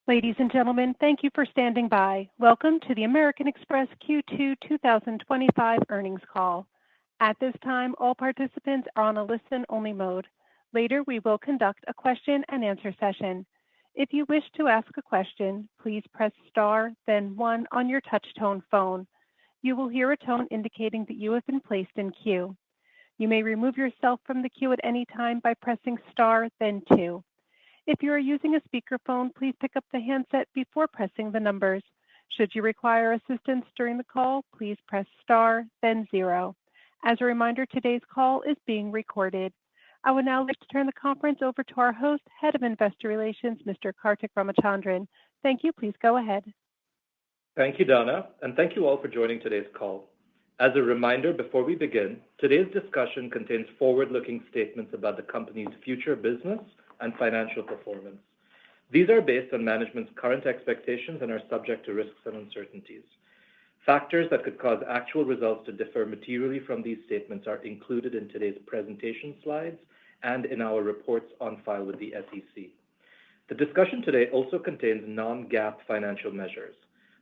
Ladies and gentlemen, thank you for standing by. Welcome to the American Express Q2 2025 earnings call. At this time, all participants are on a listen-only mode. Later, we will conduct a question-and-answer session. If you wish to ask a question, please press star, then one on your touch-tone phone. You will hear a tone indicating that you have been placed in queue. You may remove yourself from the queue at any time by pressing star, then two. If you are using a speakerphone, please pick up the handset before pressing the numbers. Should you require assistance during the call, please press star, then zero. As a reminder, today's call is being recorded. I would now like to turn the conference over to our host, Head of Investor Relations, Mr. Kartik Ramachandran. Thank you. Please go ahead. Thank you, Donna, and thank you all for joining today's call. As a reminder, before we begin, today's discussion contains forward-looking statements about the company's future business and financial performance. These are based on management's current expectations and are subject to risks and uncertainties. Factors that could cause actual results to differ materially from these statements are included in today's presentation slides and in our reports on file with the SEC. The discussion today also contains non-GAAP financial measures.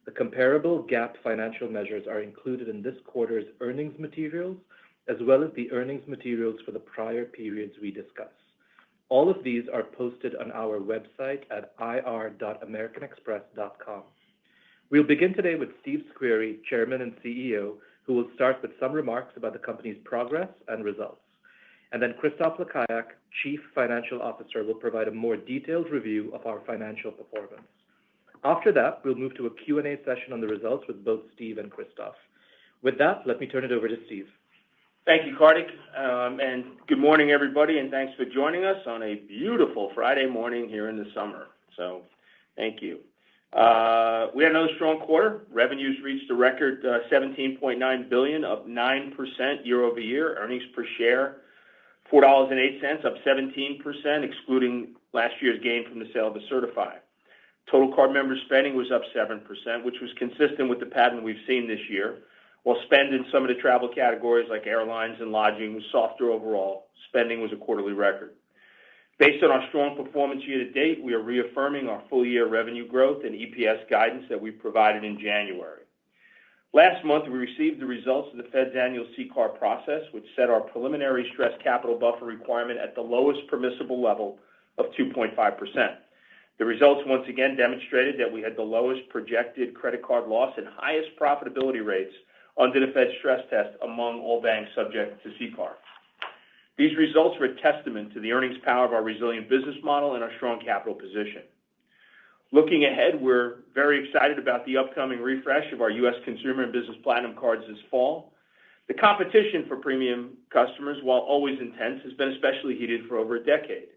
The comparable GAAP financial measures are included in this quarter's earnings materials, as well as the earnings materials for the prior periods we discuss. All of these are posted on our website at ir.americanexpress.com. We'll begin today with Steve Squeri, Chairman and CEO, who will start with some remarks about the company's progress and results. And then Christophe Lekayak, Chief Financial Officer, will provide a more detailed review of our financial performance. After that, we'll move to a Q&A session on the results with both Steve and Christophe. With that, let me turn it over to Steve. Thank you, Kartik, and good morning, everybody, and thanks for joining us on a beautiful Friday morning here in the summer. So, thank you. We had another strong quarter. Revenues reached a record $17.9 billion, up 9% year over year. Earnings per share, $4.08, up 17%, excluding last year's gain from the sale of the Certify. Total card member spending was up 7%, which was consistent with the pattern we've seen this year. While spend in some of the travel categories like airlines and lodging was softer overall, spending was a quarterly record. Based on our strong performance year to date, we are reaffirming our full-year revenue growth and EPS guidance that we provided in January. Last month, we received the results of the Fed's annual CCAR process, which set our preliminary stress capital buffer requirement at the lowest permissible level of 2.5%. The results once again demonstrated that we had the lowest projected credit card loss and highest profitability rates under the Fed stress test among all banks subject to CCAR. These results were a testament to the earnings power of our resilient business model and our strong capital position. Looking ahead, we're very excited about the upcoming refresh of our U.S. Consumer and Business Platinum cards this fall. The competition for premium customers, while always intense, has been especially heated for over a decade.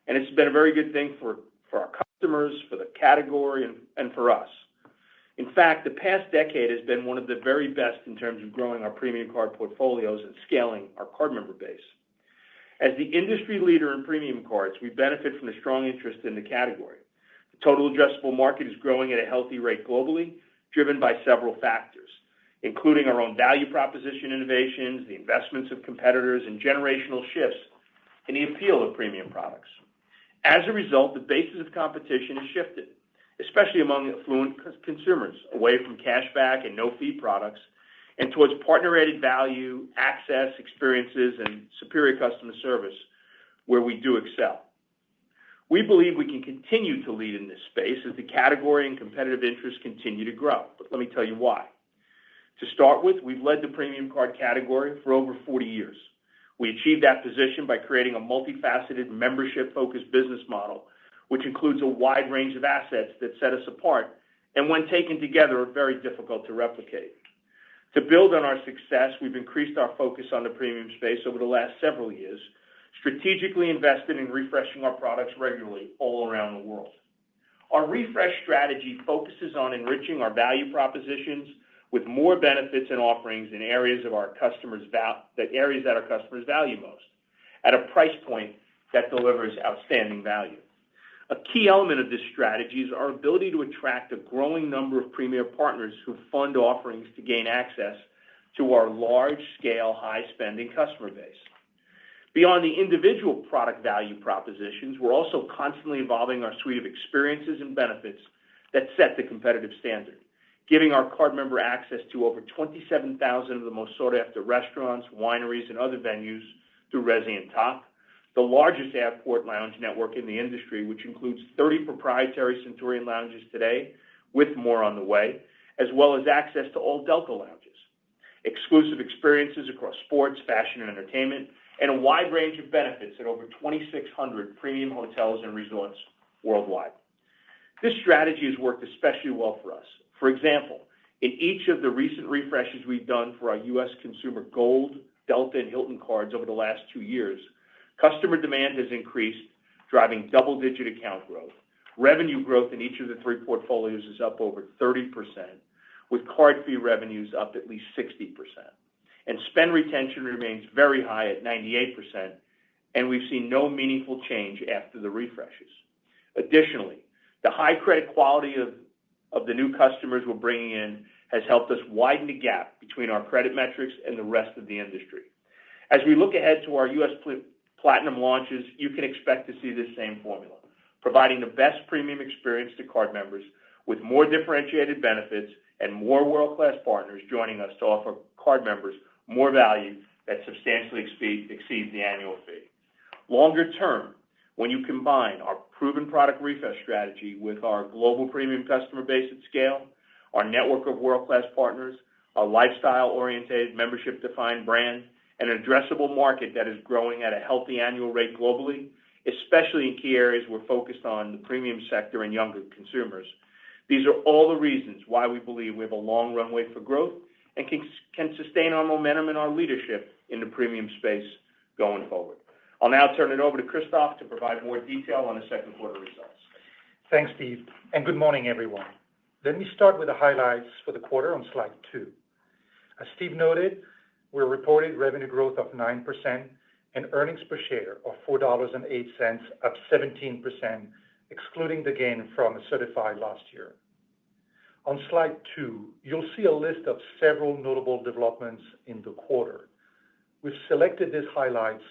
And it's been a very good thing for our customers, for the category, and for us. In fact, the past decade has been one of the very best in terms of growing our premium card portfolios and scaling our card member base. As the industry leader in premium cards, we benefit from the strong interest in the category. The total addressable market is growing at a healthy rate globally, driven by several factors, including our own value proposition innovations, the investments of competitors, and generational shifts in the appeal of premium products. As a result, the basis of competition has shifted, especially among affluent consumers, away from cashback and no-fee products and towards partner-added value, access, experiences, and superior customer service, where we do excel. We believe we can continue to lead in this space as the category and competitive interests continue to grow. But let me tell you why. To start with, we've led the premium card category for over 40 years. We achieved that position by creating a multifaceted, membership-focused business model, which includes a wide range of assets that set us apart and, when taken together, are very difficult to replicate. To build on our success, we've increased our focus on the premium space over the last several years, strategically invested in refreshing our products regularly all around the world. Our refresh strategy focuses on enriching our value propositions with more benefits and offerings in areas that our customers value most, at a price point that delivers outstanding value. A key element of this strategy is our ability to attract a growing number of premier partners who fund offerings to gain access to our large-scale, high-spending customer base. Beyond the individual product value propositions, we're also constantly evolving our suite of experiences and benefits that set the competitive standard, giving our card member access to over 27,000 of the most sought-after restaurants, wineries, and other venues through Resi and Top, the largest airport lounge network in the industry, which includes 30 proprietary Centurion lounges today, with more on the way, as well as access to all Delta lounges, exclusive experiences across sports, fashion, and entertainment, and a wide range of benefits at over 2,600 premium hotels and resorts worldwide. This strategy has worked especially well for us. For example, in each of the recent refreshes we've done for our U.S. consumer Gold, Delta, and Hilton cards over the last 2 years, customer demand has increased, driving double-digit account growth. Revenue growth in each of the 3 portfolios is up over 30%, with card fee revenues up at least 60%. And spend retention remains very high at 98%, and we've seen no meaningful change after the refreshes. Additionally, the high credit quality of the new customers we're bringing in has helped us widen the gap between our credit metrics and the rest of the industry. As we look ahead to our U.S. Platinum launches, you can expect to see this same formula, providing the best premium experience to card members with more differentiated benefits and more world-class partners joining us to offer card members more value that substantially exceeds the annual fee. Longer term, when you combine our proven product refresh strategy with our global premium customer base at scale, our network of world-class partners, our lifestyle-oriented, membership-defined brand, and an addressable market that is growing at a healthy annual rate globally, especially in key areas we're focused on the premium sector and younger consumers. These are all the reasons why we believe we have a long runway for growth and can sustain our momentum and our leadership in the premium space going forward. I'll now turn it over to Christoph to provide more detail on the second quarter results. Thanks, Steve, and good morning, everyone. Let me start with the highlights for the quarter on slide 2. As Steve noted, we reported revenue growth of 9% and earnings per share of $4.08, up 17%, excluding the gain from a certified last year. On slide 2, you'll see a list of several notable developments in the quarter. We've selected these highlights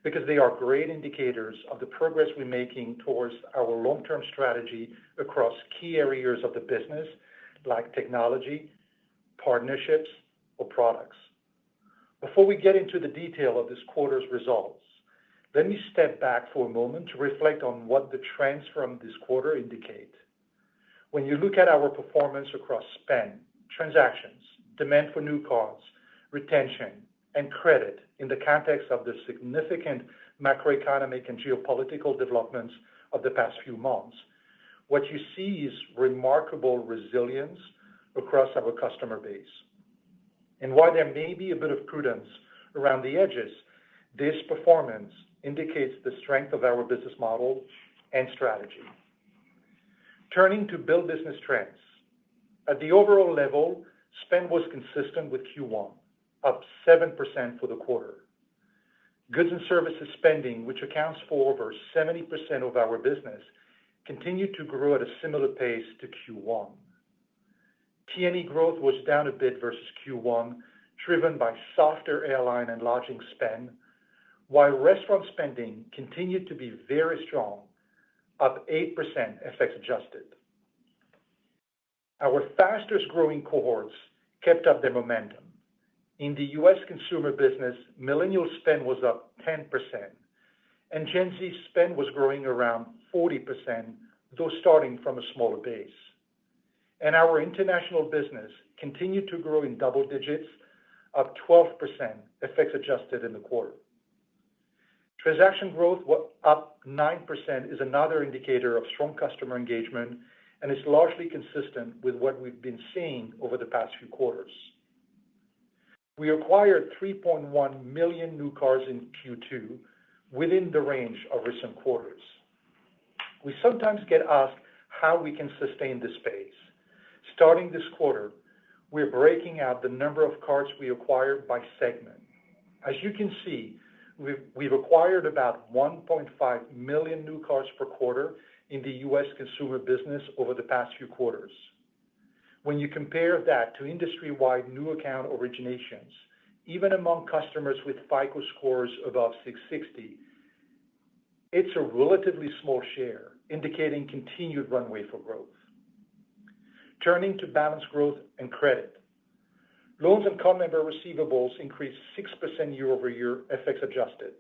because they are great indicators of the progress we're making towards our long-term strategy across key areas of the business, like technology, partnerships, or products. Before we get into the detail of this quarter's results, let me step back for a moment to reflect on what the trends from this quarter indicate. When you look at our performance across spend, transactions, demand for new cards, retention, and credit in the context of the significant macroeconomic and geopolitical developments of the past few months, what you see is remarkable resilience across our customer base. And while there may be a bit of prudence around the edges, this performance indicates the strength of our business model and strategy. Turning to Build business trends. At the overall level, spend was consistent with Q1, up 7% for the quarter. Goods and services spending, which accounts for over 70% of our business, continued to grow at a similar pace to Q1. T&E growth was down a bit versus Q1, driven by softer airline and lodging spend, while restaurant spending continued to be very strong, up 8% FX adjusted. Our fastest growing cohorts kept up their momentum. In the U.S. consumer business, millennial spend was up 10%, and Gen Z spend was growing around 40%, though starting from a smaller base. And our international business continued to grow in double digits, up 12% FX adjusted in the quarter. Transaction growth, up 9%, is another indicator of strong customer engagement and is largely consistent with what we've been seeing over the past few quarters. We acquired 3.1 million new cars in Q2, within the range of recent quarters. We sometimes get asked how we can sustain this pace. Starting this quarter, we're breaking out the number of cards we acquired by segment. As you can see, we've acquired about 1.5 million new cards per quarter in the U.S. consumer business over the past few quarters. When you compare that to industry-wide new account originations, even among customers with FICO scores above 660, it's a relatively small share, indicating continued runway for growth. Turning to balance growth and credit. Loans and card member receivables increased 6% year over year, FX adjusted,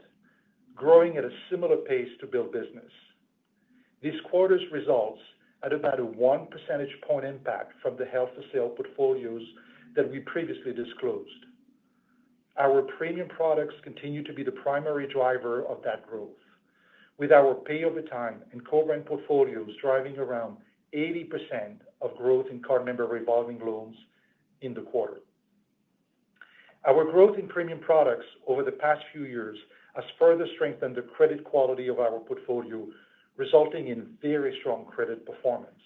growing at a similar pace to build business. This quarter's results had about a 1 percentage point impact from the held for sale portfolios that we previously disclosed. Our premium products continue to be the primary driver of that growth, with our pay over time and co-brand portfolios driving around 80% of growth in card member revolving loans in the quarter. Our growth in premium products over the past few years has further strengthened the credit quality of our portfolio, resulting in very strong credit performance.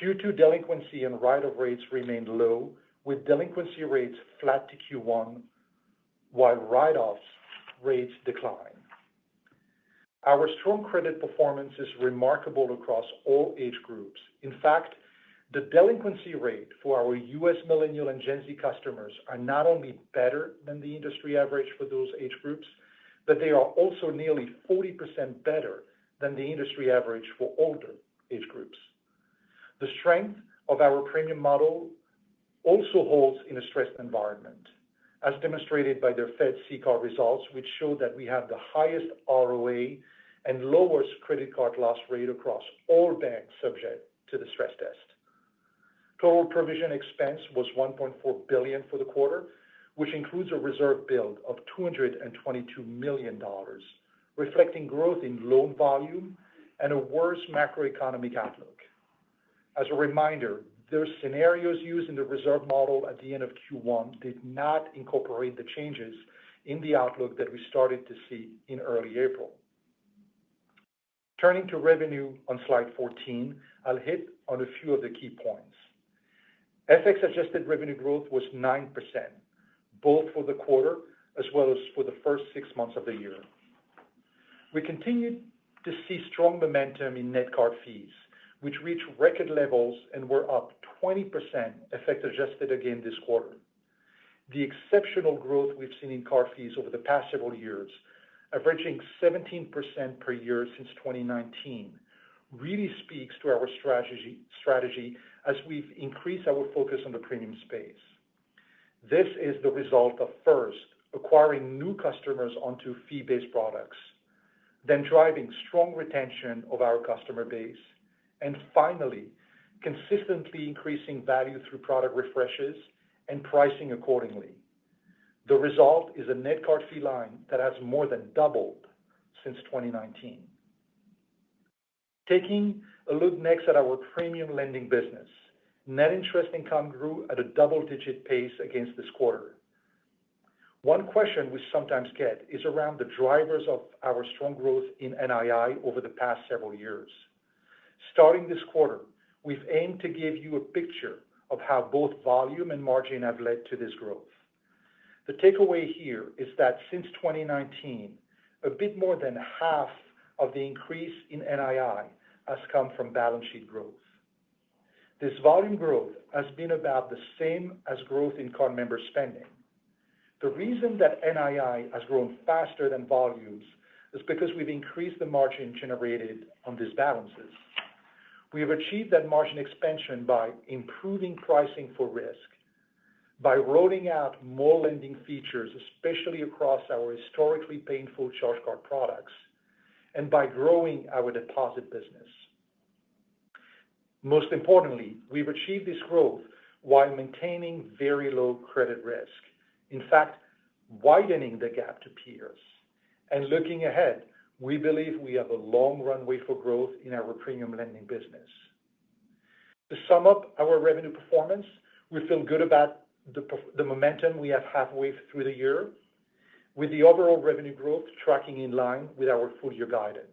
Q2 delinquency and write-off rates remained low, with delinquency rates flat to Q1, while write-offs rates declined. Our strong credit performance is remarkable across all age groups. In fact, the delinquency rate for our U.S. millennial and Gen Z customers are not only better than the industry average for those age groups, but they are also nearly 40% better than the industry average for older age groups. The strength of our premium model also holds in a stressed environment, as demonstrated by their Fed CCAR results, which show that we have the highest ROA and lowest credit card loss rate across all banks subject to the stress test. Total provision expense was $1.4 billion for the quarter, which includes a reserve build of $222 million, reflecting growth in loan volume and a worse macroeconomic outlook. As a reminder, the scenarios used in the reserve model at the end of Q1 did not incorporate the changes in the outlook that we started to see in early April. Turning to revenue on slide 14, I'll hit on a few of the key points. FX adjusted revenue growth was 9%, both for the quarter as well as for the first 6 months of the year. We continued to see strong momentum in net card fees, which reached record levels and were up 20% FX adjusted again this quarter. The exceptional growth we've seen in card fees over the past several years, averaging 17% per year since 2019, really speaks to our strategy as we've increased our focus on the premium space. This is the result of first, acquiring new customers onto fee-based products, then driving strong retention of our customer base, and finally, consistently increasing value through product refreshes and pricing accordingly. The result is a net card fee line that has more than doubled since 2019. Taking a look next at our premium lending business, net interest income grew at a double-digit pace against this quarter. One question we sometimes get is around the drivers of our strong growth in NII over the past several years. Starting this quarter, we've aimed to give you a picture of how both volume and margin have led to this growth. The takeaway here is that since 2019, a bit more than half of the increase in NII has come from balance sheet growth. This volume growth has been about the same as growth in card member spending. The reason that NII has grown faster than volumes is because we've increased the margin generated on these balances. We have achieved that margin expansion by improving pricing for risk, by rolling out more lending features, especially across our historically painful charge card products, and by growing our deposit business. Most importantly, we've achieved this growth while maintaining very low credit risk. In fact, widening the gap to peers. And looking ahead, we believe we have a long runway for growth in our premium lending business. To sum up our revenue performance, we feel good about the momentum we have halfway through the year, with the overall revenue growth tracking in line with our full year guidance.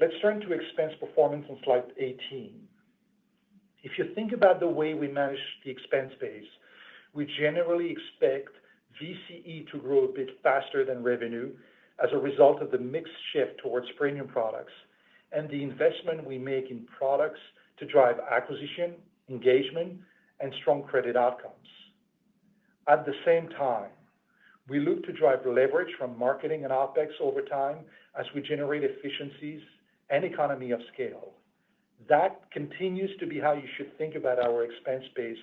Let's turn to expense performance on slide 18. If you think about the way we manage the expense base, we generally expect VCE to grow a bit faster than revenue as a result of the mix shift towards premium products and the investment we make in products to drive acquisition, engagement, and strong credit outcomes. At the same time, we look to drive leverage from marketing and OpEx over time as we generate efficiencies and economy of scale. That continues to be how you should think about our expense base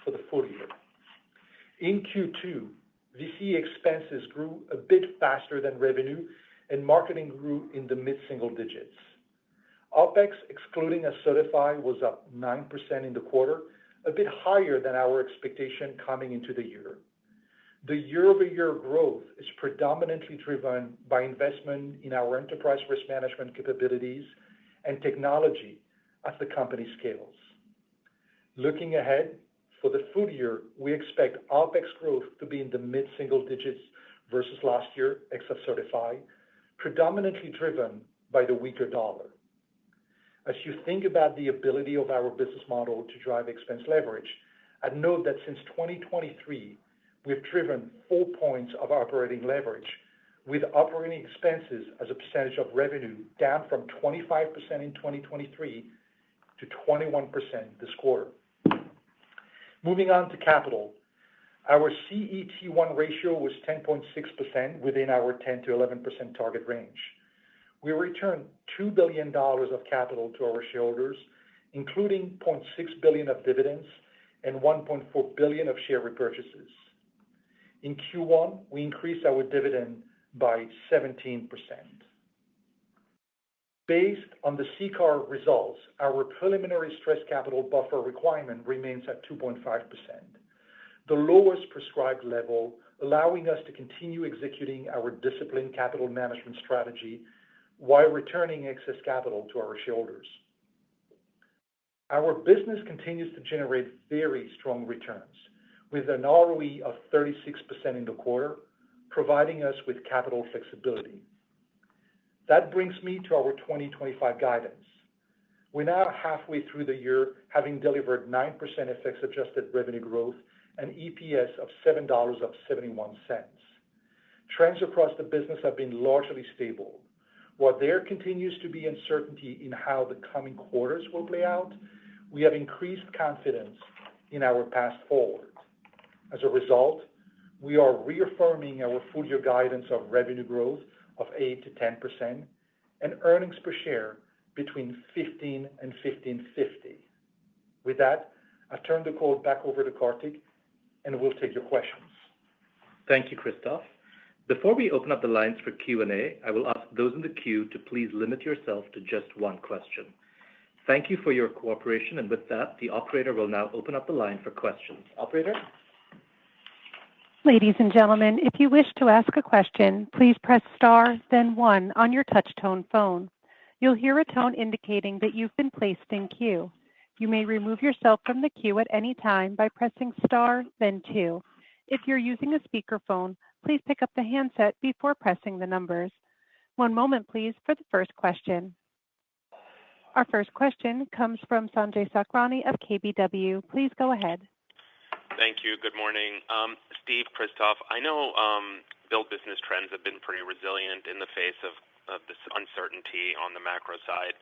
for the full year. In Q2, VC expenses grew a bit faster than revenue, and marketing grew in the mid-single digits. OpEx, excluding Certify, was up 9% in the quarter, a bit higher than our expectation coming into the year. The year-over-year growth is predominantly driven by investment in our enterprise risk management capabilities and technology as the company scales. Looking ahead, for the full year, we expect OpEx growth to be in the mid-single digits versus last year, except Certify, predominantly driven by the weaker dollar. As you think about the ability of our business model to drive expense leverage, I'd note that since 2023, we've driven 4 points of operating leverage, with operating expenses as a percentage of revenue down from 25% in 2023 to 21% this quarter. Moving on to capital, our CET1 ratio was 10.6% within our 10 to 11% target range. We returned $2 billion of capital to our shareholders, including $0.6 billion of dividends and $1.4 billion of share repurchases. In Q1, we increased our dividend by 17%. Based on the CCAR results, our preliminary stress capital buffer requirement remains at 2.5%, the lowest prescribed level, allowing us to continue executing our disciplined capital management strategy while returning excess capital to our shareholders. Our business continues to generate very strong returns, with an ROE of 36% in the quarter, providing us with capital flexibility. That brings me to our 2025 guidance. We're now halfway through the year, having delivered 9% FX-adjusted revenue growth and EPS of $7.71. Trends across the business have been largely stable. While there continues to be uncertainty in how the coming quarters will play out, we have increased confidence in our path forward. As a result, we are reaffirming our full-year guidance of revenue growth of 8 to 10% and earnings per share between 15 and 15.50. With that, I turn the call back over to Kartik, and we'll take your questions. Thank you, Christophe. Before we open up the lines for Q&A, I will ask those in the queue to please limit yourself to just one question. Thank you for your cooperation, and with that, the operator will now open up the line for questions. Operator? Ladies and gentlemen, if you wish to ask a question, please press star, then 1 on your touch-tone phone. You'll hear a tone indicating that you've been placed in queue. You may remove yourself from the queue at any time by pressing star, then 2. If you're using a speakerphone, please pick up the handset before pressing the numbers. One moment, please, for the first question. Our first question comes from Sanjay Sakhrani of KBW. Please go ahead. Thank you. Good morning. Steve, Christophe, I know build business trends have been pretty resilient in the face of this uncertainty on the macro side.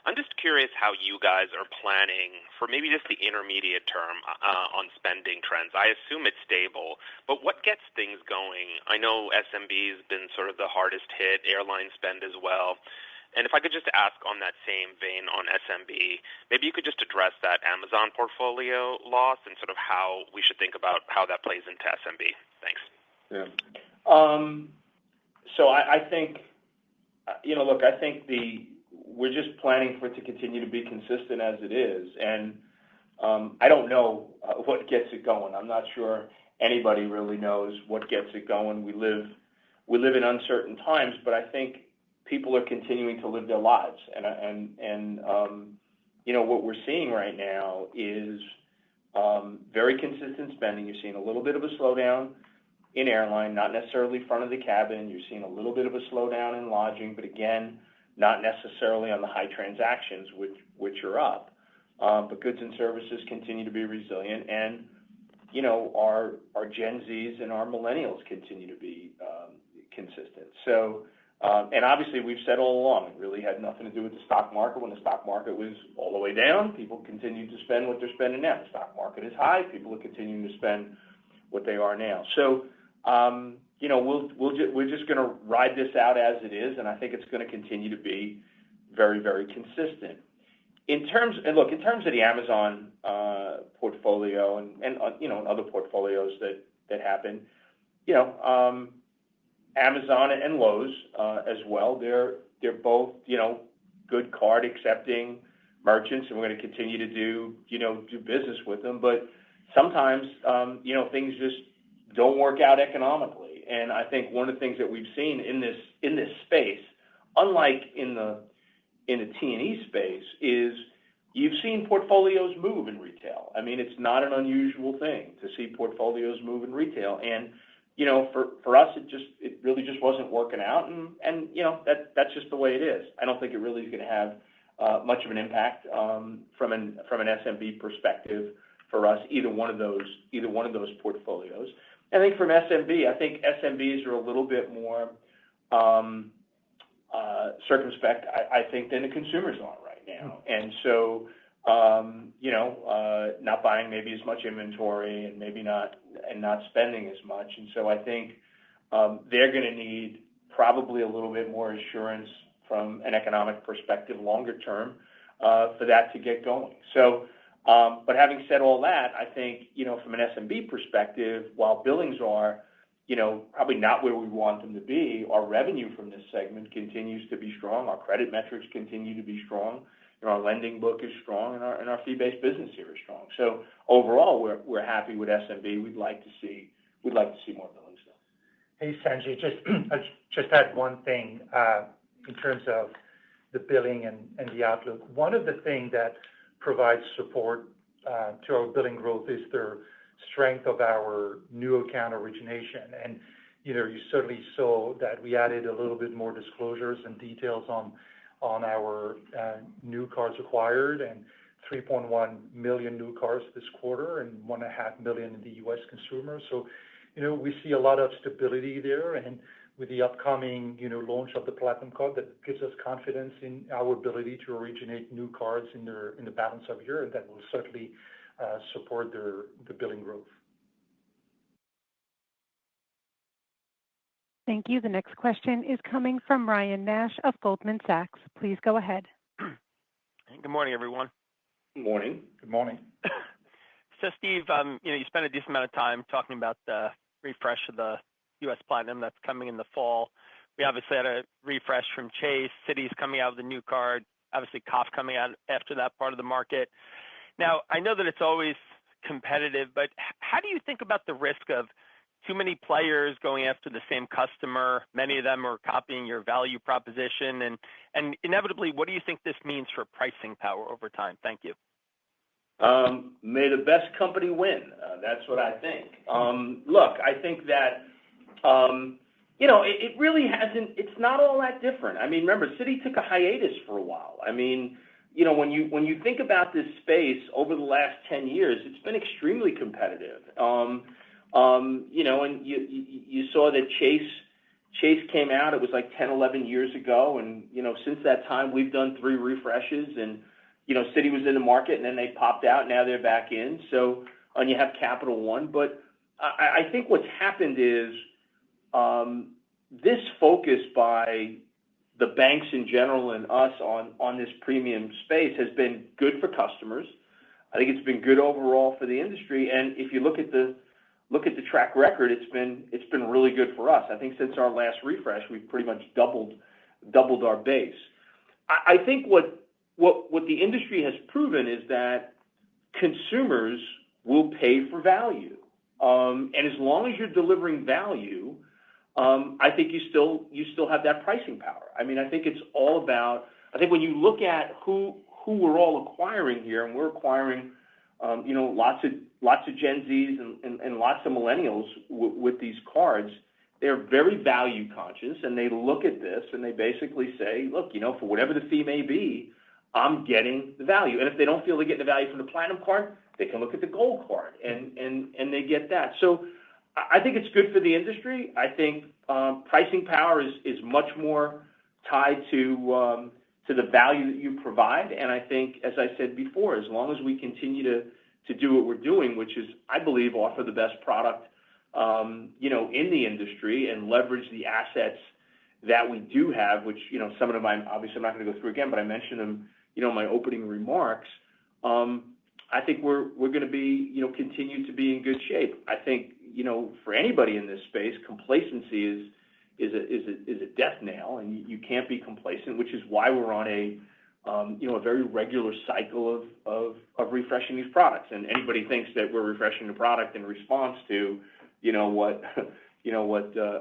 I'm just curious how you guys are planning for maybe just the intermediate term on spending trends. I assume it's stable, but what gets things going? I know SMB has been sort of the hardest hit, airline spend as well. And if I could just ask on that same vein on SMB, maybe you could just address that Amazon portfolio loss and sort of how we should think about how that plays into SMB. Thanks. Yeah. So I think, look, I think we're just planning for it to continue to be consistent as it is. And I don't know what gets it going. I'm not sure anybody really knows what gets it going. We live in uncertain times, but I think people are continuing to live their lives. And what we're seeing right now is very consistent spending. You're seeing a little bit of a slowdown in airline, not necessarily front of the cabin. You're seeing a little bit of a slowdown in lodging, but again, not necessarily on the high transactions, which are up. But goods and services continue to be resilient. And, our Gen Zs and our millennials continue to be consistent. So, and obviously, we've said all along, it really had nothing to do with the stock market. When the stock market was all the way down, people continued to spend what they're spending now. The stock market is high. People are continuing to spend now. So, we're just going to ride this out as it is, and I think it's going to continue to be very, very consistent. In terms of the Amazon portfolio and other portfolios that happen, Amazon and Lowe's as well. They're both good card accepting merchants, and we're going to continue to do business with them. But sometimes things just don't work out economically, and I think one of the things that we've seen in this space, unlike in the T&E space, is you've seen portfolios move in retail. I mean, it's not an unusual thing to see portfolios move in retail, and for us, it really just wasn't working out, and that's just the way it is. I don't think it really is going to have much of an impact from an SMB perspective for us, either one of those portfolios. I think from SMB, I think SMBs are a little bit more circumspect, I think, than the consumers are right now, and so not buying maybe as much inventory and maybe not spending as much, and so I think they're going to need probably a little bit more assurance from an economic perspective longer term for that to get going. So, but having said all that, I think from an SMB perspective, while billings are probably not where we want them to be, our revenue from this segment continues to be strong. Our credit metrics continue to be strong. Our lending book is strong, and our fee-based business here is strong. So overall, we're happy with SMB. We'd like to see more billings though. Hey, Sanjay, just add one thing in terms of the billing and the outlook. One of the things that provides support to our billing growth is the strength of our new account origination. And you certainly saw that we added a little bit more disclosures and details on our new cards acquired, and 3.1 million new cards this quarter and 1.5 million in the U.S. consumer. So, we see a lot of stability there, and with the upcoming, launch of the Platinum Card, that gives us confidence in our ability to originate new cards in the balance of the year, and that will certainly support the billing growth. Thank you. The next question is coming from Ryan Nash of Goldman Sachs. Please go ahead. Good morning, everyone. Good morning. Good morning. So, Steve, you spent a decent amount of time talking about the refresh of the U.S. Platinum that's coming in the fall. We obviously had a refresh from Chase. Citi's coming out with a new card. Obviously, COF coming out after that part of the market. Now, I know that it's always competitive, but how do you think about the risk of too many players going after the same customer? Many of them are copying your value proposition, and inevitably, what do you think this means for pricing power over time? Thank you. May the best company win. That's what I think. Look, I think that it really hasn't. It's not all that different. I mean, remember, Citi took a hiatus for a while. I mean, when you think about this space over the last 10 years, it's been extremely competitive. And you saw that Chase came out. It was like 10, 11 years ago, and since that time we've done 3 refreshes, and Citi was in the market, and then they popped out. Now they're back in. So, and you have Capital One, but I think what's happened is this focus by the banks in general and us on this premium space has been good for customers. I think it's been good overall for the industry, and if you look at the track record, it's been really good for us. I think since our last refresh, we've pretty much doubled our base. I think what the industry has proven is that consumers will pay for value, and as long as you're delivering value, I think you still have that pricing power. I mean, I think it's all about. I think when you look at who we're all acquiring here, and we're acquiring, lots of Gen Zs and lots of millennials with these cards. They're very value conscious, and they look at this and they basically say, look, for whatever the fee may be, I'm getting the value. And if they don't feel they're getting the value from the Platinum Card, they can look at the Gold Card, and they get that. So I think it's good for the industry. I think pricing power is much more tied to the value that you provide. And I think, as I said before, as long as we continue to do what we're doing, which is, I believe, offer the best product in the industry and leverage the assets that we do have, which, some of them obviously I'm not going to go through again, but I mentioned them, in my opening remarks. I think we're going to be, continue to be in good shape. I think, for anybody in this space, complacency is a death knell, and you can't be complacent, which is why we're on a very regular cycle of refreshing these products. And anybody thinks that we're refreshing the product in response to, what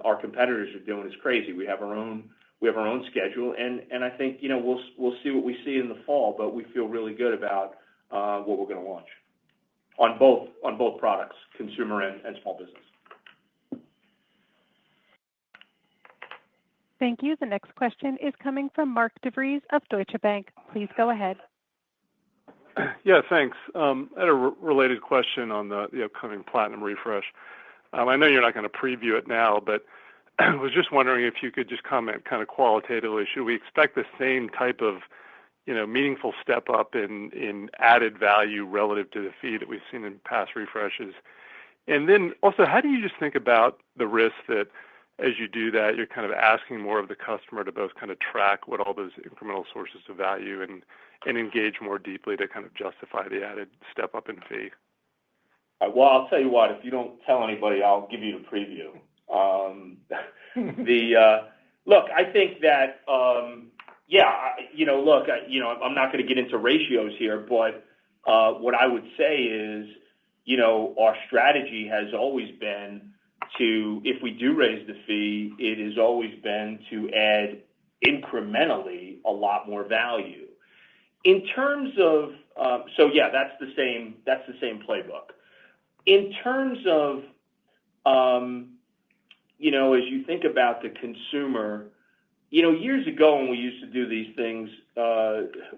our competitors are doing is crazy. We have our own schedule, and I think we'll see what we see in the fall, but we feel really good about what we're going to launch on both products, consumer and small business. Thank you. The next question is coming from Mark DeVries of Deutsche Bank. Please go ahead. Yeah, thanks. I had a related question on the upcoming Platinum refresh. I know you're not going to preview it now, but I was just wondering if you could just comment kind of qualitatively. Should we expect the same type of meaningful step up in added value relative to the fee that we've seen in past refreshes? And then also, how do you just think about the risk that as you do that, you're kind of asking more of the customer to both kind of track what all those incremental sources of value and engage more deeply to kind of justify the added step up in fee? Well, I'll tell you what, if you don't tell anybody, I'll give you the preview. Look, I think that, I'm not going to get into ratios here, but what I would say is, our strategy has always been to, if we do raise the fee, it has always been to add incrementally a lot more value. In terms of, that's the same playbook. In terms of, as you think about the consumer, years ago when we used to do these things,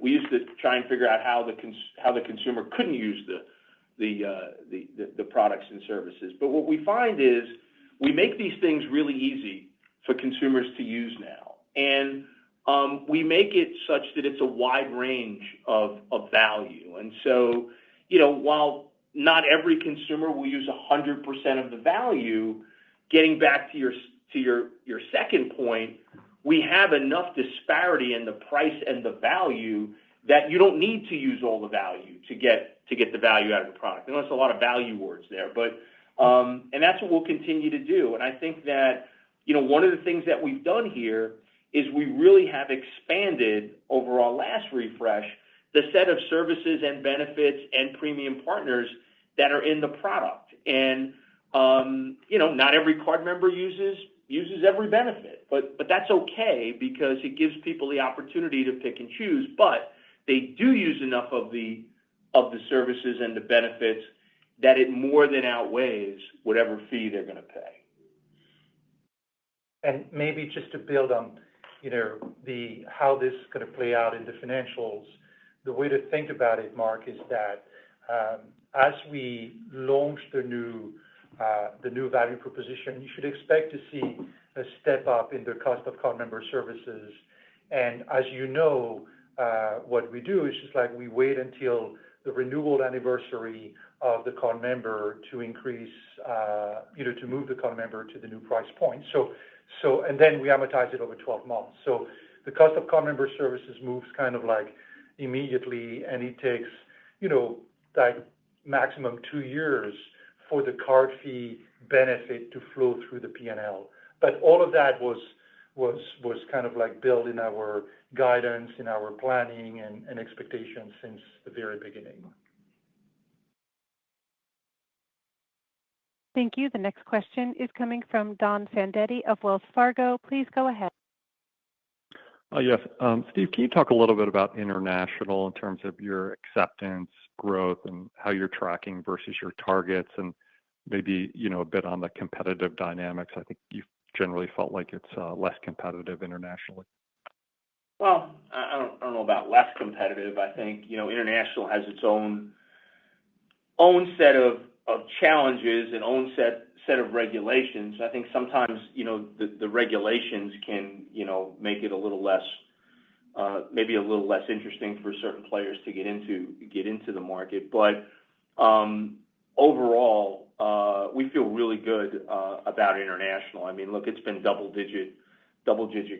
we used to try and figure out how the consumer couldn't use the products and services. But what we find is we make these things really easy for consumers to use now. And we make it such that it's a wide range of value. And so, while not every consumer will use 100% of the value, getting back to your second point, we have enough disparity in the price and the value that you don't need to use all the value to get the value out of the product. I know there's a lot of value words there, but and that's what we'll continue to do. And I think that one of the things that we've done here is we really have expanded over our last refresh the set of services and benefits and premium partners that are in the product. And not every card member uses every benefit, but that's okay because it gives people the opportunity to pick and choose. But they do use enough of the services and the benefits that it more than outweighs whatever fee they're going to pay. And maybe just to build on, how this is going to play out in the financials, the way to think about it, Mark, is that as we launch the new value proposition, you should expect to see a step up in the cost of card member services. And as what we do is just like we wait until the renewal anniversary of the card member to increase, to move the card member to the new price point. So, and then we amortize it over 12 months. So the cost of card member services moves kind of like immediately, and it takes, like maximum 2 years for the card fee benefit to flow through the P&L. But all of that was kind of like built in our guidance, in our planning and expectations since the very beginning. Thank you. The next question is coming from Don Fandetti of Wells Fargo. Please go ahead. Yes. Steve, can you talk a little bit about international in terms of your acceptance, growth, and how you're tracking versus your targets, and maybe, a bit on the competitive dynamics? I think you've generally felt like it's less competitive internationally. Well, I don't know about less competitive. I think, international has its own set of challenges and own set of regulations. I think sometimes, the regulations can, make it a little less, maybe a little less interesting for certain players to get into the market. But overall, we feel really good about international. I mean, look, it's been double-digit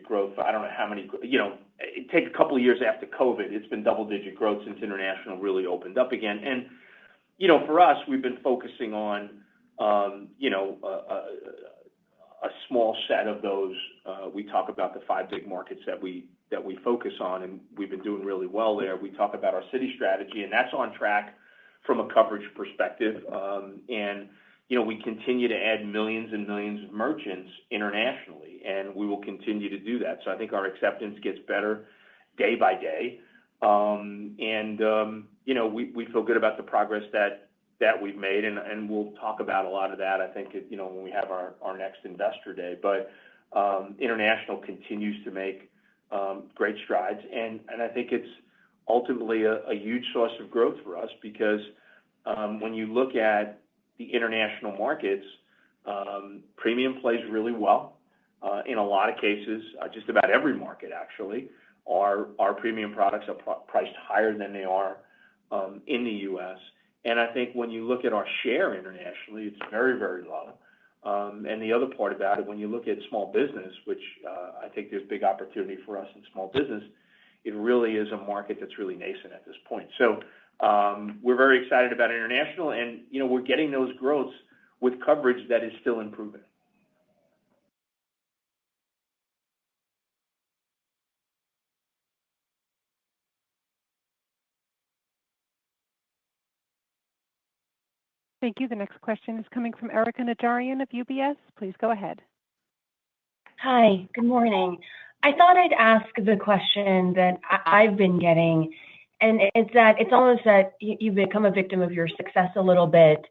growth. I don't know how many, take a couple of years after COVID, it's been double-digit growth since international really opened up again. And, for us, we've been focusing on, a small set of those. We talk about the 5 big markets that we focus on, and we've been doing really well there. We talk about our city strategy, and that's on track from a coverage perspective. And we continue to add millions and millions of merchants internationally, and we will continue to do that. So I think our acceptance gets better day by day. We feel good about the progress that we've made, and we'll talk about a lot of that, I think, when we have our next Investor Day. But international continues to make great strides, and I think it's ultimately a huge source of growth for us because when you look at the international markets, premium plays really well. In a lot of cases, just about every market, actually, our premium products are priced higher than they are in the U.S. And I think when you look at our share internationally, it's very, very low. And the other part about it, when you look at small business, which I think there's big opportunity for us in small business, it really is a market that's really nascent at this point. So we're very excited about international, and we're getting those growths with coverage that is still improving. Thank you. The next question is coming from Erica Najarian of UBS. Please go ahead. Hi, good morning. I thought I'd ask the question that I've been getting, and it's that it's almost that you've become a victim of your success a little bit,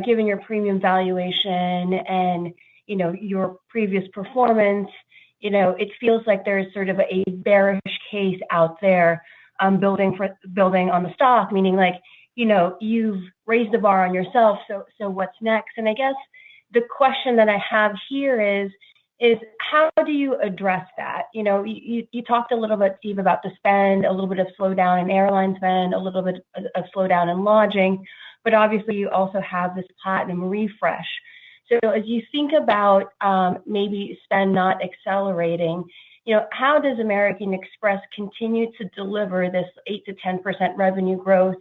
given your premium valuation and, your previous performance. It feels like there's sort of a bearish case out there building on the stock, meaning like, you've raised the bar on yourself. So what's next? And I guess the question that I have here is how do you address that? You talked a little bit, Steve, about the spend, a little bit of slowdown in airline spend, a little bit of slowdown in lodging, but obviously you also have this platinum refresh. So as you think about maybe spend not accelerating, how does American Express continue to deliver this 8 to 10% revenue growth,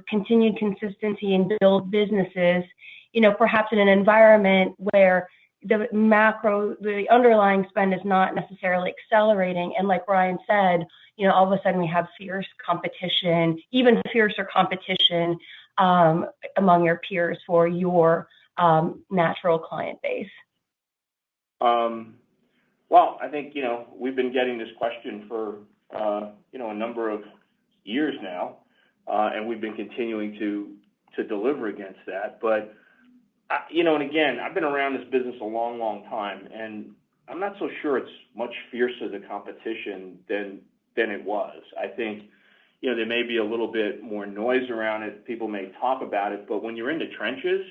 continued consistency and build businesses, perhaps in an environment where the underlying spend is not necessarily accelerating. And like Brian said, all of a sudden we have fierce competition, even fiercer competition among your peers for your natural client base. Well, I think, we've been getting this question for, a number of years now, and we've been continuing to deliver against that. But and again, I've been around this business a long, long time, and I'm not so sure it's much fiercer the competition than it was. I think, there may be a little bit more noise around it. People may talk about it, but when you're in the trenches,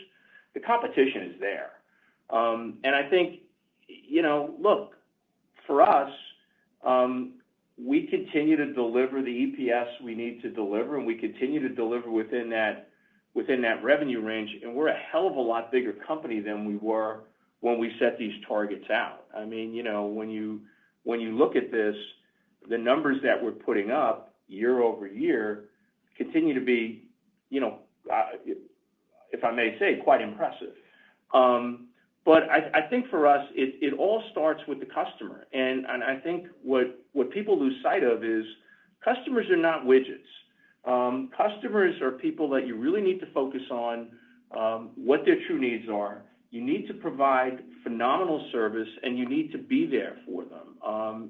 the competition is there. And I think, look, for us, we continue to deliver the EPS we need to deliver, and we continue to deliver within that revenue range, and we're a hell of a lot bigger company than we were when we set these targets out. I mean, when you look at this, the numbers that we're putting up year over year continue to be, if I may say, quite impressive. But I think for us, it all starts with the customer, and I think what people lose sight of is customers are not widgets. Customers are people that you really need to focus on what their true needs are. You need to provide phenomenal service, and you need to be there for them.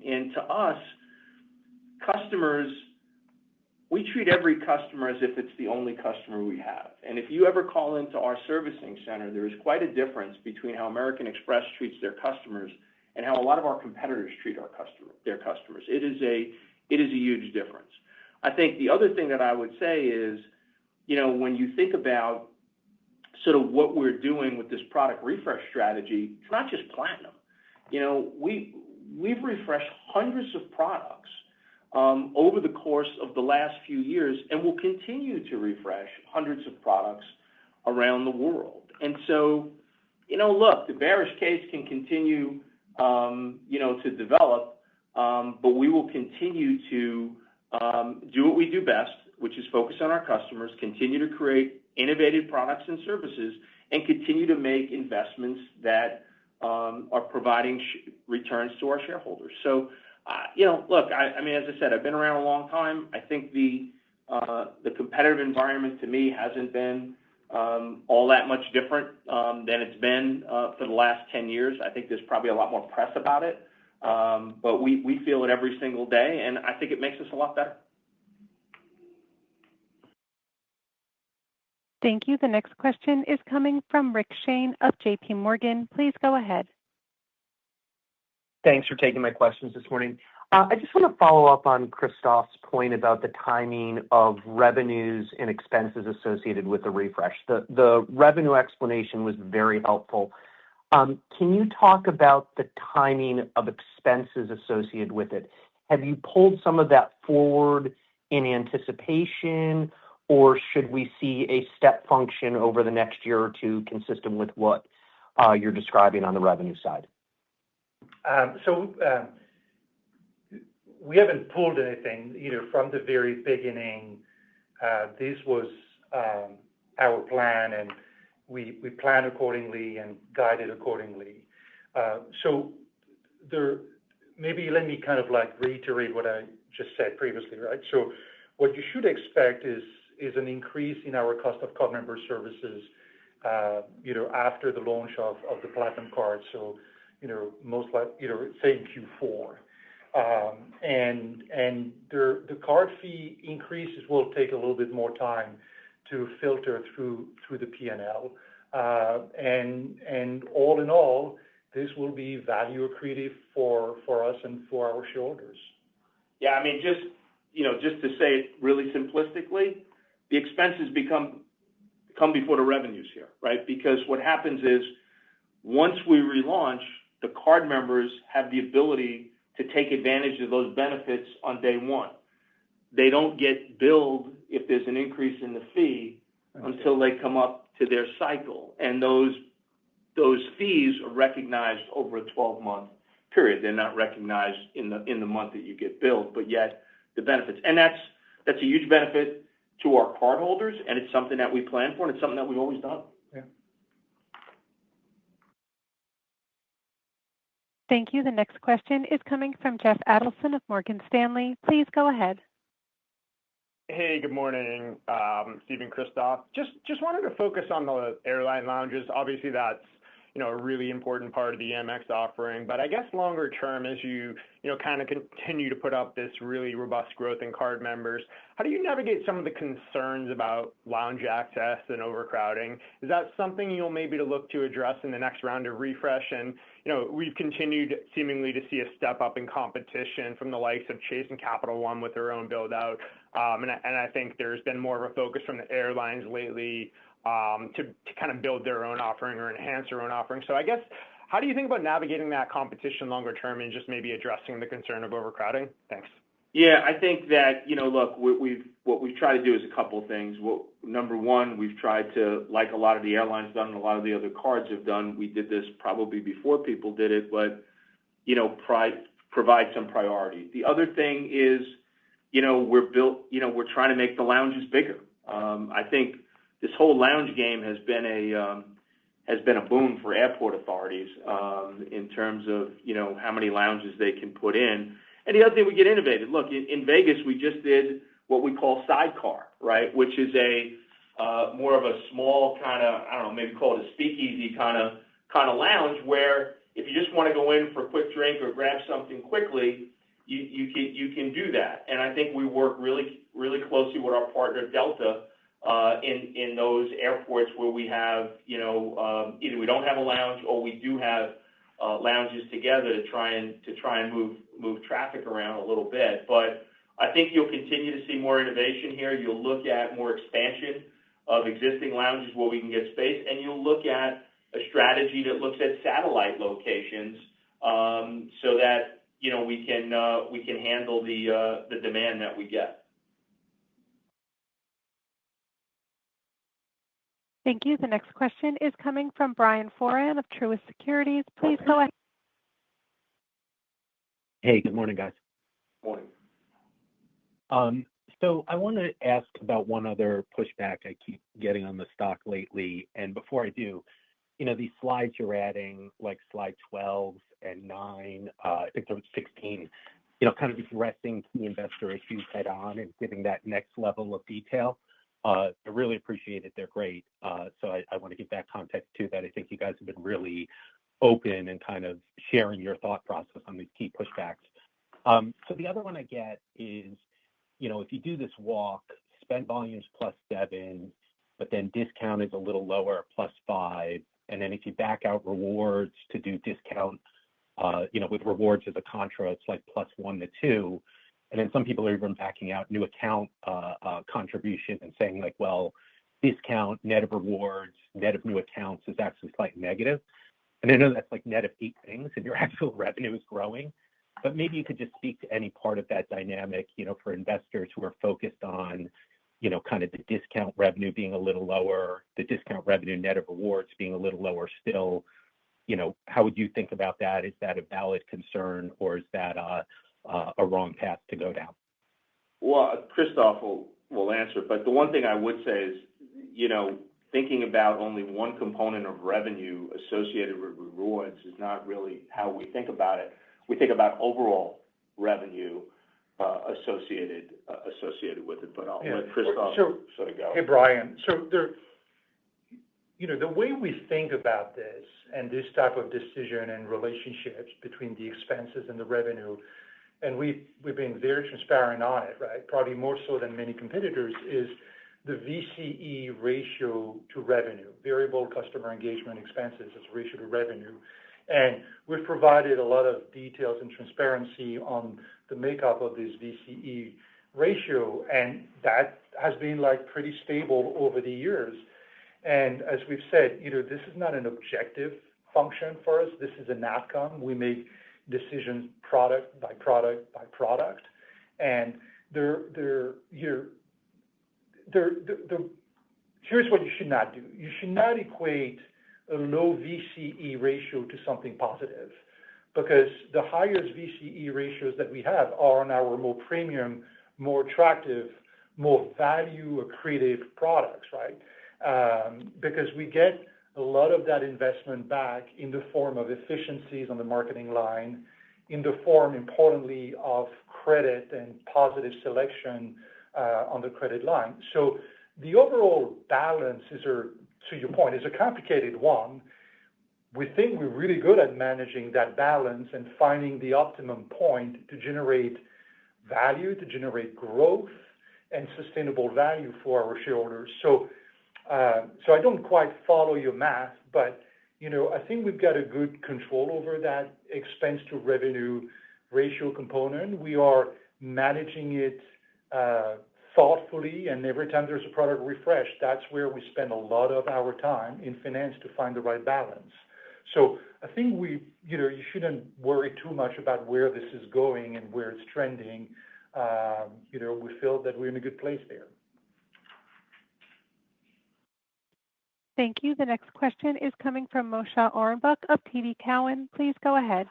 And to us, customers, we treat every customer as if it's the only customer we have. And if you ever call into our servicing center, there is quite a difference between how American Express treats their customers and how a lot of our competitors treat their customers. It is a huge difference. I think the other thing that I would say is, when you think about sort of what we're doing with this product refresh strategy, it's not just Platinum. We've refreshed hundreds of products over the course of the last few years, and we'll continue to refresh hundreds of products around the world. And so, look, the bearish case can continue, to develop, but we will continue to do what we do best, which is focus on our customers, continue to create innovative products and services, and continue to make investments that are providing returns to our shareholders. So, look, I mean, as I said, I've been around a long time. I think the competitive environment to me hasn't been all that much different than it's been for the last 10 years. I think there's probably a lot more press about it, but we feel it every single day, and I think it makes us a lot better. Thank you. The next question is coming from Rick Shane of J.P. Morgan. Please go ahead. Thanks for taking my questions this morning. I just want to follow up on Christoph's point about the timing of revenues and expenses associated with the refresh. The revenue explanation was very helpful. Can you talk about the timing of expenses associated with it? Have you pulled some of that forward in anticipation, or should we see a step function over the next year or two consistent with what you're describing on the revenue side? We haven't pulled anything, from the very beginning. This was our plan, and we planned accordingly and guided accordingly. Maybe let me kind of reiterate what I just said previously, right? So what you should expect is an increase in our cost of card member services, after the launch of the Platinum Card. So, most likely, say in Q4. And the card fee increases will take a little bit more time to filter through the P&L. And all in all, this will be value accretive for us and for our shareholders. Yeah, I mean, just to say it really simplistically, the expenses come before the revenues here, right? Because what happens is once we relaunch, the card members have the ability to take advantage of those benefits on day one. They don't get billed if there's an increase in the fee until they come up to their cycle. And those fees are recognized over a 12-month period. They're not recognized in the month that you get billed, but yet the benefits. And that's a huge benefit to our cardholders, and it's something that we plan for, and it's something that we've always done. Yeah. Thank you. The next question is coming from Jeff Adelson of Morgan Stanley. Please go ahead. Hey, good morning, Steve and Christoph. Just wanted to focus on the airline lounges. Obviously, that's a really important part of the Amex offering. But I guess longer term, as you kind of continue to put up this really robust growth in card members, how do you navigate some of the concerns about lounge access and overcrowding? Is that something you'll maybe look to address in the next round of refresh? And we've continued seemingly to see a step up in competition from the likes of Chase and Capital One with their own build out. And I think there's been more of a focus from the airlines lately to kind of build their own offering or enhance their own offering. So I guess, how do you think about navigating that competition longer term and just maybe addressing the concern of overcrowding? Thanks. Yeah, I think that, look, what we've tried to do is a couple of things. Number one, we've tried to, like a lot of the airlines done and a lot of the other cards have done, we did this probably before people did it, but, provide some priority. The other thing is, we're trying to make the lounges bigger. I think this whole lounge game has been a boon for airport authorities in terms of how many lounges they can put in. And the other thing, we get innovative. Look, in Vegas, we just did what we call sidecar, right, which is a more of a small kind of, I don't know, maybe call it a speakeasy kind of lounge where if you just want to go in for a quick drink or grab something quickly, you can do that. And I think we work really, really closely with our partner Delta in those airports where we have, either we don't have a lounge or we do have lounges together to try and move traffic around a little bit. But I think you'll continue to see more innovation here. You'll look at more expansion of existing lounges where we can get space, and you'll look at a strategy that looks at satellite locations so that we can handle the demand that we get. Thank you. The next question is coming from Brian Foran of Truist Securities. Please go ahead. Hey, good morning, guys. Morning. So I want to ask about one other pushback I keep getting on the stock lately. And before I do, these slides you're adding, like slide 12 and 9, I think there was 16, kind of addressing key investor issues head on and giving that next level of detail. I really appreciate it. They're great. So I want to give that context too, that I think you guys have been really open and kind of sharing your thought process on these key pushbacks. So the other one I get is, if you do this walk, spend volumes +7, but then discount is a little lower, +5. And then if you back out rewards to do discount, with rewards as a contra, it's like +1 to 2. And then some people are even backing out new account contribution and saying like, well, discount, net of rewards, net of new accounts is actually slightly negative. And I know that's like net of 8 things and your actual revenue is growing. But maybe you could just speak to any part of that dynamic, for investors who are focused on, kind of the discount revenue being a little lower, the discount revenue net of rewards being a little lower still. How would you think about that? Is that a valid concern or is that a wrong path to go down? Well, Christoph will answer, but the one thing I would say is, thinking about only one component of revenue associated with rewards is not really how we think about it. We think about overall revenue associated with it, but I'll let Christoph sort of go. Hey, Brian. So the way we think about this and this type of decision and relationships between the expenses and the revenue, and we've been very transparent on it, right? Probably more so than many competitors, is the VCE ratio to revenue, variable customer engagement expenses as a ratio to revenue. And we've provided a lot of details and transparency on the makeup of this VCE ratio, and that has been like pretty stable over the years. And as we've said, this is not an objective function for us. This is an outcome. We make decisions product by product by product. And here's what you should not do. You should not equate a low VCE ratio to something positive, because the highest VCE ratios that we have are on our more premium, more attractive, more value accretive products, right? Because we get a lot of that investment back in the form of efficiencies on the marketing line, in the form, importantly, of credit and positive selection on the credit line. So the overall balance to your point, is a complicated one. We think we're really good at managing that balance and finding the optimum point to generate value, to generate growth and sustainable value for our shareholders. So I don't quite follow your math, but I think we've got a good control over that expense to revenue ratio component. We are managing it thoughtfully, and every time there's a product refresh, that's where we spend a lot of our time in finance to find the right balance. So I think you shouldn't worry too much about where this is going and where it's trending. We feel that we're in a good place there. Thank you. The next question is coming from Moshe Orenbuch of TD Cowen. Please go ahead.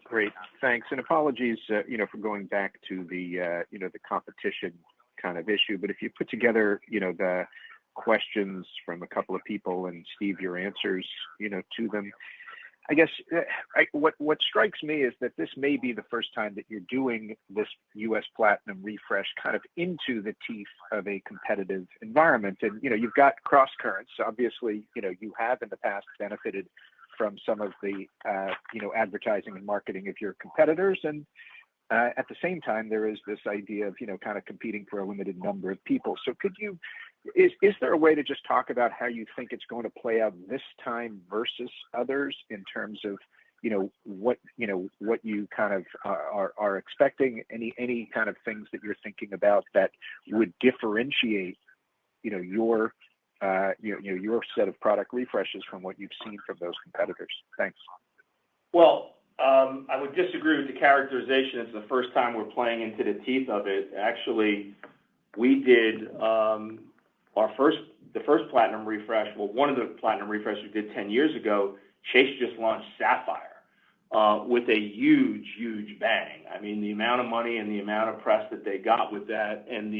Great. Thanks. And apologies, for going back to the, the competition kind of issue. But if you put together, the questions from a couple of people and Steve, your answers, to them, I guess what strikes me is that this may be the first time that you're doing this U.S. Platinum refresh kind of into the teeth of a competitive environment. And, you've got cross currents. Obviously, you have in the past benefited from some of the, advertising and marketing of your competitors. And at the same time, there is this idea of, kind of competing for a limited number of people. So is there a way to just talk about how you think it's going to play out this time versus others in terms of, what you kind of are expecting, any kind of things that you're thinking about that would differentiate, your set of product refreshes from what you've seen from those competitors? Thanks. Well, I would disagree with the characterization. It's the first time we're playing into the teeth of it. Actually, we did our first the first Platinum refresh, well, one of the Platinum refreshes we did 10 years ago, Chase just launched Sapphire with a huge, huge bang. I mean, the amount of money and the amount of press that they got with that, and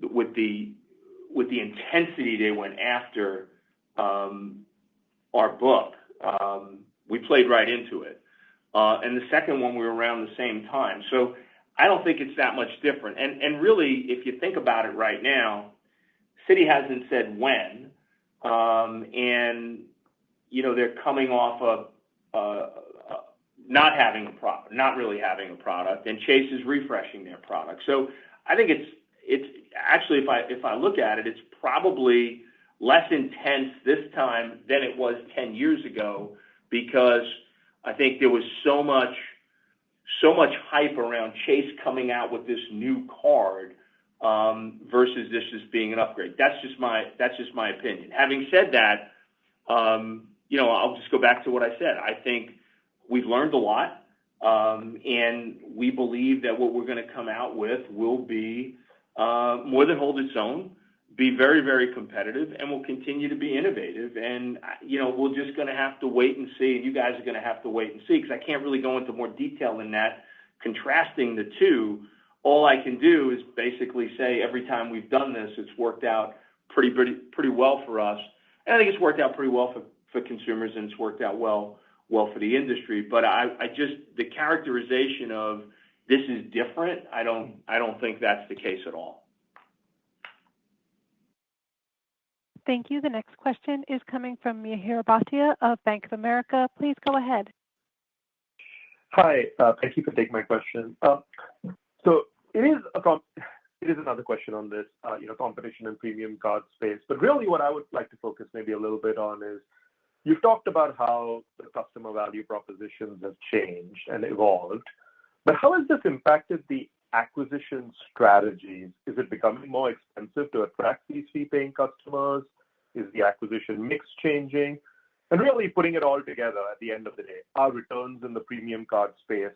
with the intensity they went after our book, we played right into it. And the second one, we were around the same time. So I don't think it's that much different. And really, if you think about it right now, Citi hasn't said when, and they're coming off of not having a product, not really having a product, and Chase is refreshing their product. So I think it's actually, if I look at it, it's probably less intense this time than it was 10 years ago, because I think there was so much hype around Chase coming out with this new card versus this just being an upgrade. That's just my opinion. Having said that, I'll just go back to what I said. I think we've learned a lot, and we believe that what we're going to come out with will be more than hold its own, be very, very competitive, and will continue to be innovative. And, we're just going to have to wait and see, and you guys are going to have to wait and see, because I can't really go into more detail than that, contrasting the two. All I can do is basically say every time we've done this, it's worked out pretty well for us. And I think it's worked out pretty well for consumers, and it's worked out well for the industry. But the characterization of this is different, I don't think that's the case at all. Thank you. The next question is coming from Mihir Bhatia of Bank of America. Please go ahead. Hi, thank you for taking my question. So it is another question on this, competition and premium card space. But really, what I would like to focus maybe a little bit on is you've talked about how the customer value propositions have changed and evolved. But how has this impacted the acquisition strategies? Is it becoming more expensive to attract these fee-paying customers? Is the acquisition mix changing? And really putting it all together at the end of the day, are returns in the premium card space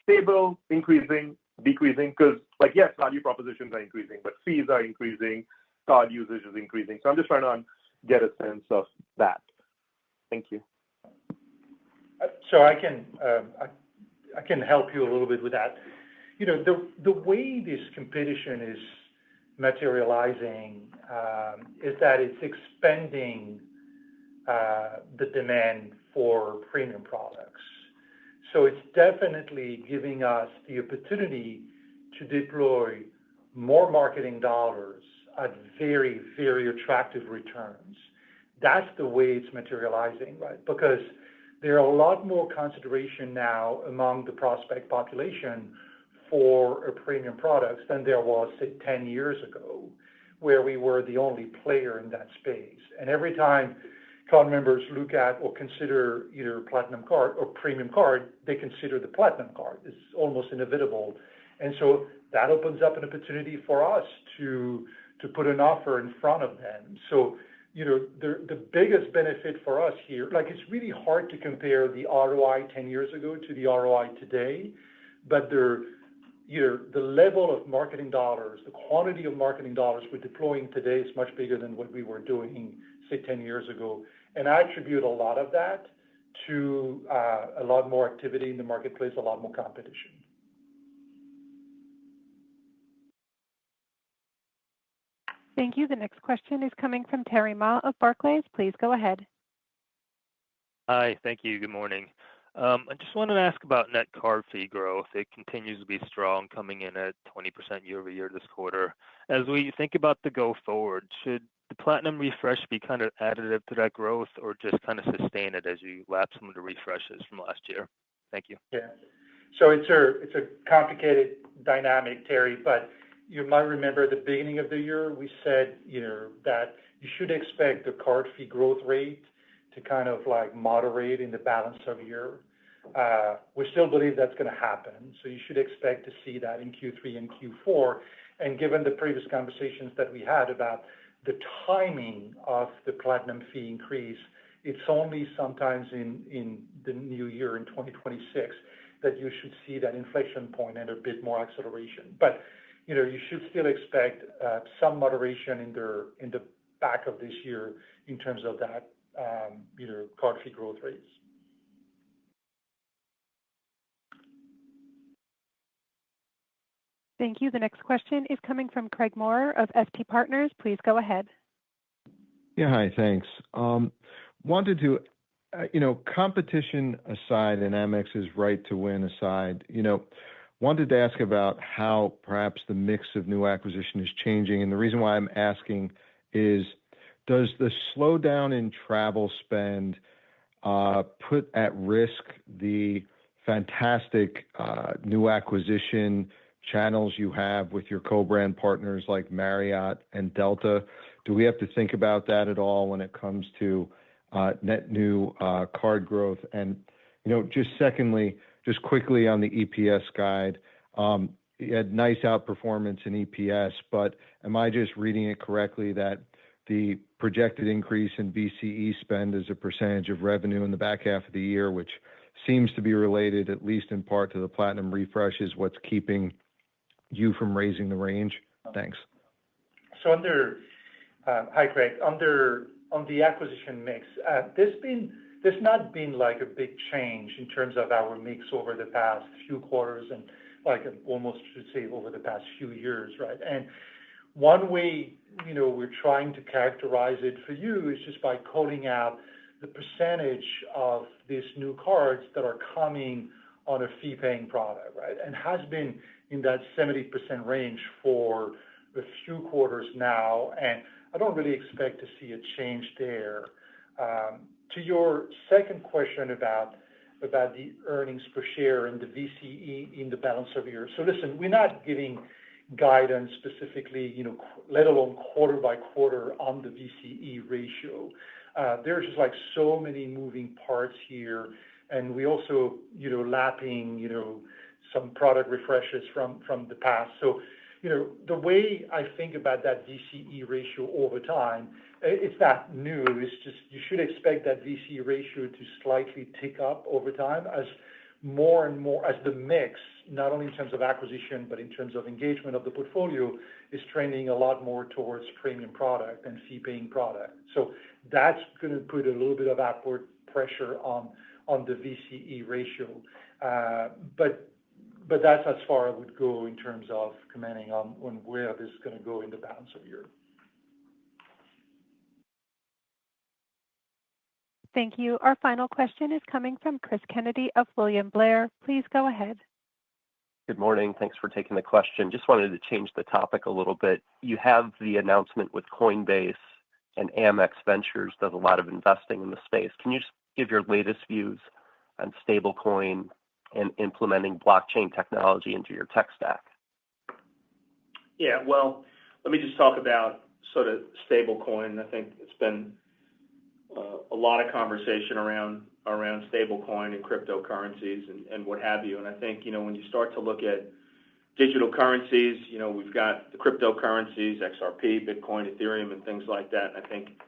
stable, increasing, decreasing? Because, yes, value propositions are increasing, but fees are increasing, card usage is increasing. So I'm just trying to get a sense of that. Thank you. So I can help you a little bit with that. The way this competition is materializing is that it's expanding the demand for premium products. So it's definitely giving us the opportunity to deploy more marketing dollars at very, very attractive returns. That's the way it's materializing, right? Because there are a lot more consideration now among the prospect population for a premium products than there was, say, 10 years ago, where we were the only player in that space. And every time card members look at or consider either Platinum card or premium card, they consider the Platinum card. It's almost inevitable. And so that opens up an opportunity for us to put an offer in front of them. So, the biggest benefit for us here, it's really hard to compare the ROI 10 years ago to the ROI today, but the level of marketing dollars, the quantity of marketing dollars we're deploying today is much bigger than what we were doing, say, 10 years ago. And I attribute a lot of that to a lot more activity in the marketplace, a lot more competition. Thank you. The next question is coming from Terry Ma of Barclays. Please go ahead. Hi, thank you. Good morning. I just wanted to ask about net card fee growth. It continues to be strong, coming in at 20% year over year this quarter. As we think about the go forward, should the Platinum refresh be kind of additive to that growth, or just kind of sustain it as you lap some of the refreshes from last year? Thank you. Yeah. So it's a complicated dynamic, Terry, but you might remember at the beginning of the year, we said, that you should expect the card fee growth rate to kind of moderate in the balance of the year. We still believe that's going to happen. So you should expect to see that in Q3 and Q4. And given the previous conversations that we had about the timing of the Platinum fee increase, it's only sometimes in the new year in 2026 that you should see that inflection point and a bit more acceleration. But you should still expect some moderation in the back of this year in terms of that card fee growth rates. Thank you. The next question is coming from Craig Maurer of FT Partners. Please go ahead. Yeah, hi, thanks. Wanted to, competition aside and Amex's right to win aside, wanted to ask about how perhaps the mix of new acquisition is changing. And the reason why I'm asking is, does the slowdown in travel spend put at risk the fantastic new acquisition channels you have with your co-brand partners like Marriott and Delta? Do we have to think about that at all when it comes to net new card growth? And, just secondly, just quickly on the EPS guide, you had nice outperformance in EPS, but am I just reading it correctly that the projected increase in VCE spend as a percentage of revenue in the back half of the year, which seems to be related at least in part to the Platinum refresh, is what's keeping you from raising the range? Thanks. So hi Craig, on the acquisition mix, there's not been like a big change in terms of our mix over the past few quarters and almost should say over the past few years, right? And one way, we're trying to characterize it for you is just by calling out the percentage of these new cards that are coming on a fee-paying product, right? And has been in that 70% range for a few quarters now, and I don't really expect to see a change there. To your second question about the earnings per share and the VCE in the balance of the year. So listen, we're not giving guidance specifically, let alone quarter by quarter on the VCE ratio. There's just like so many moving parts here, and we also, lapping, some product refreshes from the past. So, the way I think about that VCE ratio over time, it's not new. It's just you should expect that VCE ratio to slightly tick up over time as more and more, as the mix, not only in terms of acquisition, but in terms of engagement of the portfolio, is trending a lot more towards premium product and fee-paying product. So that's going to put a little bit of upward pressure on the VCE ratio. But that's as far I would go in terms of commenting on where this is going to go in the balance of the year. Thank you. Our final question is coming from Chris Kennedy of William Blair. Please go ahead. Good morning. Thanks for taking the question. Just wanted to change the topic a little bit. You have the announcement with Coinbase, and Amex Ventures does a lot of investing in the space. Can you just give your latest views on stablecoin and implementing blockchain technology into your tech stack? Yeah, well, let me just talk about sort of stablecoin. I think it's been a lot of conversation around stablecoin and cryptocurrencies and what have you. And I think, when you start to look at digital currencies, we've got the cryptocurrencies, XRP, Bitcoin, Ethereum, and things like that. And I think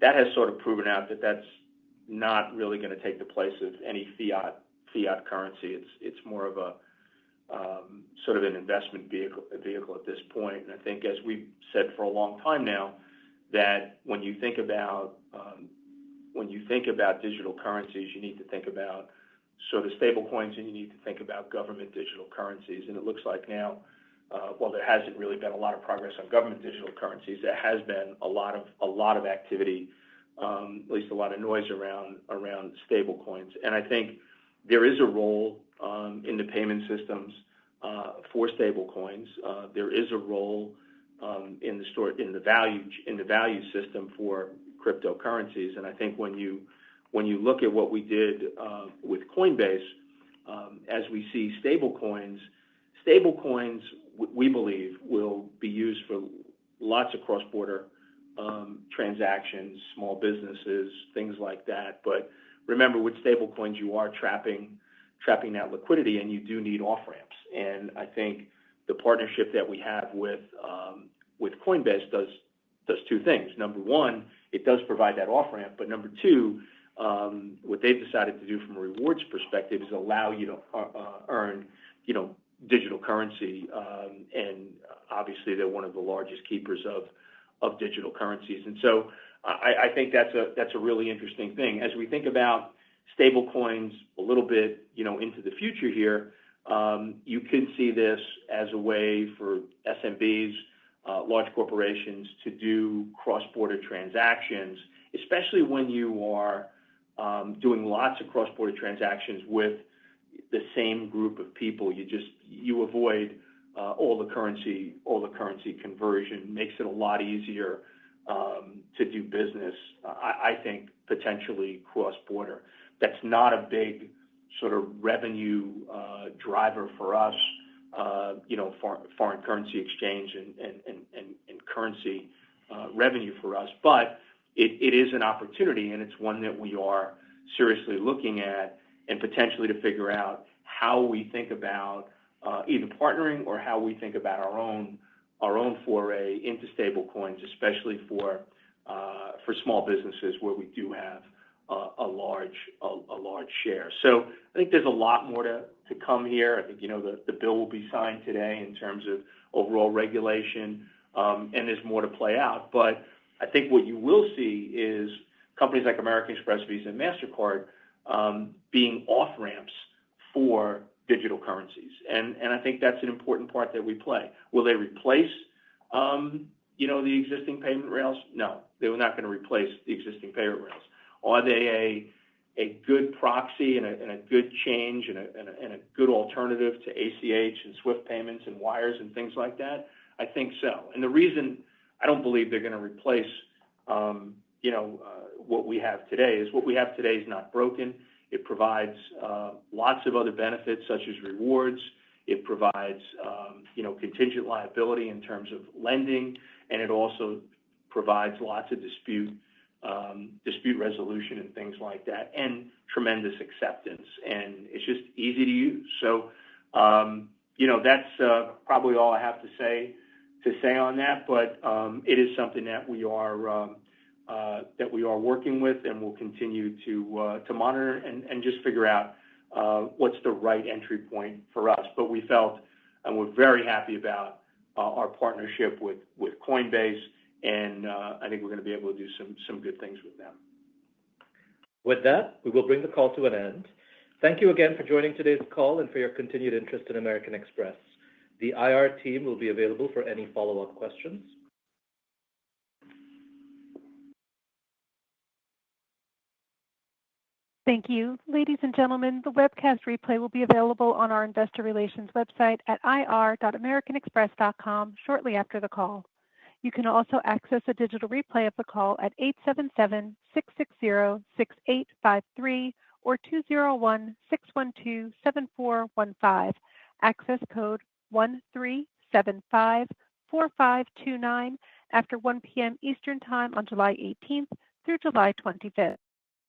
that has sort of proven out that that's not really going to take the place of any fiat currency. It's more of a sort of an investment vehicle at this point. And I think, as we've said for a long time now, that when you think about digital currencies, you need to think about sort of stable coins, and you need to think about government digital currencies. And it looks like now, while there hasn't really been a lot of progress on government digital currencies, there has been a lot of activity, at least a lot of noise around stable coins. And I think there is a role in the payment systems for stable coins. There is a role in the value system for cryptocurrencies. And I think when you look at what we did with Coinbase, as we see stable coins, we believe will be used for lots of cross-border transactions, small businesses, things like that. But remember, with stable coins, you are trapping that liquidity, and you do need off-ramps. And I think the partnership that we have with Coinbase does two things. Number one, it does provide that off-ramp, but number two, what they've decided to do from a rewards perspective is allow you to earn, digital currency, and obviously they're one of the largest keepers of digital currencies. And so I think that's a really interesting thing. As we think about stable coins a little bit, into the future here, you can see this as a way for SMBs, large corporations to do cross-border transactions, especially when you are doing lots of cross-border transactions with the same group of people. You avoid all the currency conversion, makes it a lot easier to do business. I think potentially cross-border. That's not a big sort of revenue driver for us, foreign currency exchange and currency revenue for us, but it is an opportunity, and it's one that we are seriously looking at, and potentially to figure out how we think about either partnering or how we think about our own foray into stable coins, especially for small businesses where we do have a large share. So I think there's a lot more to come here. I think the bill will be signed today in terms of overall regulation, and there's more to play out. But I think what you will see is companies like American Express, Visa, and MasterCard being off-ramps for digital currencies. And I think that's an important part that we play. Will they replace, the existing payment rails? No, they were not going to replace the existing payment rails. Are they a good proxy and a good change and a good alternative to ACH and SWIFT payments and wires and things like that? I think so. And the reason I don't believe they're going to replace, what we have today is what we have today is not broken. It provides lots of other benefits such as rewards. It provides, contingent liability in terms of lending, and it also provides lots of dispute resolution and things like that, and tremendous acceptance. And it's just easy to use. So, that's probably all I have to say on that. But it is something that we are working with, and we'll continue to monitor and just figure out what's the right entry point for us. But we felt, and we're very happy about our partnership with Coinbase, and I think we're going to be able to do some good things with them. With that, we will bring the call to an end. Thank you again for joining today's call and for your continued interest in American Express. The IR team will be available for any follow-up questions. Thank you. Ladies and gentlemen, the webcast replay will be available on our investor relations website at ir.americanexpress.com shortly after the call. You can also access a digital replay of the call at 877-660-6853 or 201-612-7415. Access code 13754529 after 1 p.m. Eastern Time on July 18th through July 25th.